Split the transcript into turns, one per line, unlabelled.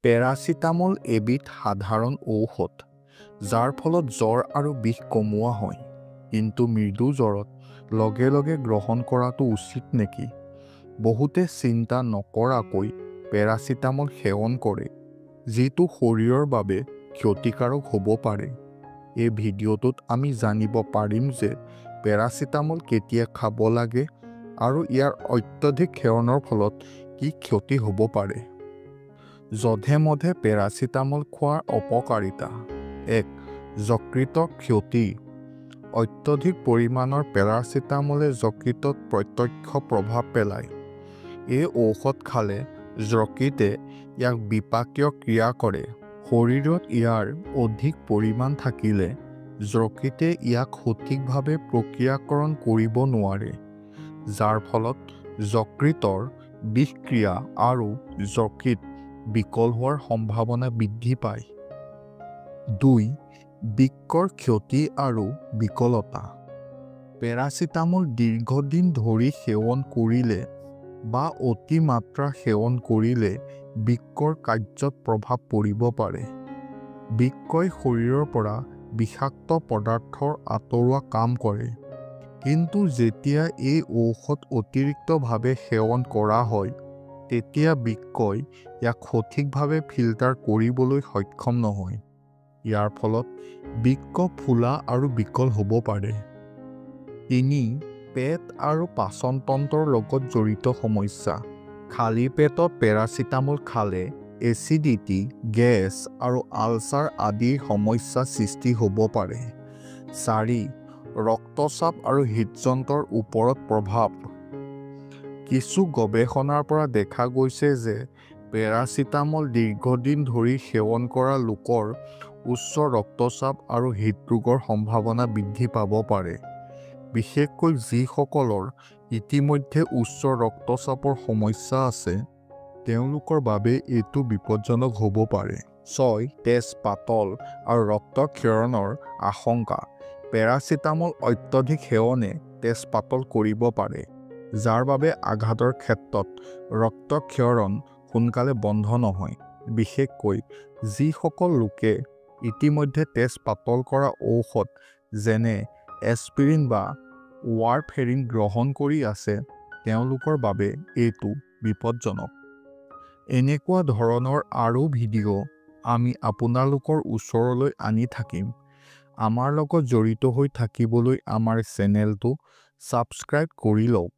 Paracetamol এবিধ সাধাৰণ ঔষধ, যাৰ ফলত জ্বৰ আৰু বিষ কমোৱা হয়। কিন্তু মৃদু জ্বৰত লগে লগে গ্ৰহণ কৰাটো উচিত নেকি? বহুতে চিন্তা নকৰাকৈ পেৰাচিটামল সেৱন কৰে, যিটো শৰীৰৰ বাবে ক্ষতিকাৰক হ'ব পাৰে। এই ভিডিঅ'টোত আমি জানিব পাৰিম যে পেৰাচিটামল কেতিয়া খাব লাগে আৰু ইয়াৰ অত্যধিক সেৱনৰ ফলত কি ক্ষতি হ'ব পাৰে। যধে-মধে পেৰাচিটামল খোৱাৰ অপকাৰিতা। ১. যকৃত ক্ষতি। অত্যধিক পৰিমাণৰ পেৰাচিটামলে যকৃতত প্ৰত্যক্ষ প্ৰভাৱ পেলায়। এই ঔষধ খালে যকৃতে ইয়াক বিপাকীয় ক্ৰিয়া কৰে। শৰীৰত ইয়াৰ অধিক পৰিমাণ থাকিলে যকৃতে ইয়াক সঠিকভাৱে প্ৰক্ৰিয়াকৰণ কৰিব নোৱাৰে, যাৰ ফলত যকৃতৰ বিষক্ৰিয়া আৰু যকৃত বিকল হোৱাৰ সম্ভাৱনা বৃদ্ধি পায়। ২. বৃক্কৰ ক্ষতি আৰু বিকলতা। পেৰাচিটামল দীৰ্ঘদিন ধৰি সেৱন কৰিলে বা অতিমাত্ৰা সেৱন কৰিলে বৃক্কৰ কাৰ্যত প্ৰভাৱ পৰিব পাৰে। বৃক্কই শৰীৰৰ পৰা বিষাক্ত পদাৰ্থ আঁতৰোৱা কাম কৰে। কিন্তু যেতিয়া এই ঔষধ অতিৰিক্তভাৱে সেৱন কৰা হয়, তেতিয়া বৃক্কই ইয়াক সঠিকভাৱে ফিল্টাৰ কৰিবলৈ সক্ষম নহয়। ইয়াৰ ফলত বৃক্ক ফুলা আৰু বিকল হ'ব পাৰে। ৩. পেট আৰু পাচন তন্ত্ৰৰ লগত জড়িত সমস্যা। খালী পেটত পেৰাচিটামল খালে এচিডিটি, গেছ আৰু আলচাৰ আদিৰ সমস্যা সৃষ্টি হ'ব পাৰে। ৪. ৰক্তচাপ আৰু হৃদযন্ত্ৰৰ ওপৰত প্ৰভাৱ। কিছু গৱেষণাৰ পৰা দেখা গৈছে যে পেৰাচিটামল দীৰ্ঘদিন ধৰি সেৱন কৰা লোকৰ উচ্চ ৰক্তচাপ আৰু হৃদৰোগৰ সম্ভাৱনা বৃদ্ধি পাব পাৰে, বিশেষকৈ যিসকলৰ ইতিমধ্যে উচ্চ ৰক্তচাপৰ সমস্যা আছে, তেওঁলোকৰ বাবে এইটো বিপদজনক হ'ব পাৰে। ৬. তেজ পাতল আৰু ৰক্তক্ষৰণৰ আশংকা। পেৰাচিটামল অত্যধিক সেৱনে তেজ পাতল কৰিব পাৰে, যাৰ বাবে আঘাতৰ ক্ষেত্ৰত ৰক্তক্ষৰণ সোনকালে বন্ধ নহয়। বিশেষকৈ যিসকল লোকে ইতিমধ্যে তেজ পাতল কৰা ঔষধ যেনে এস্পিৰিন বা ৱাৰফেৰিন গ্ৰহণ কৰি আছে, তেওঁলোকৰ বাবে এইটো বিপদজনক। এনেকুৱা ধৰণৰ আৰু ভিডিঅ' আমি আপোনালোকৰ ওচৰলৈ আনি থাকিম। আমাৰ লগত জড়িত হৈ থাকিবলৈ আমাৰ চেনেলটো ছাবস্ক্ৰাইব কৰি লওক।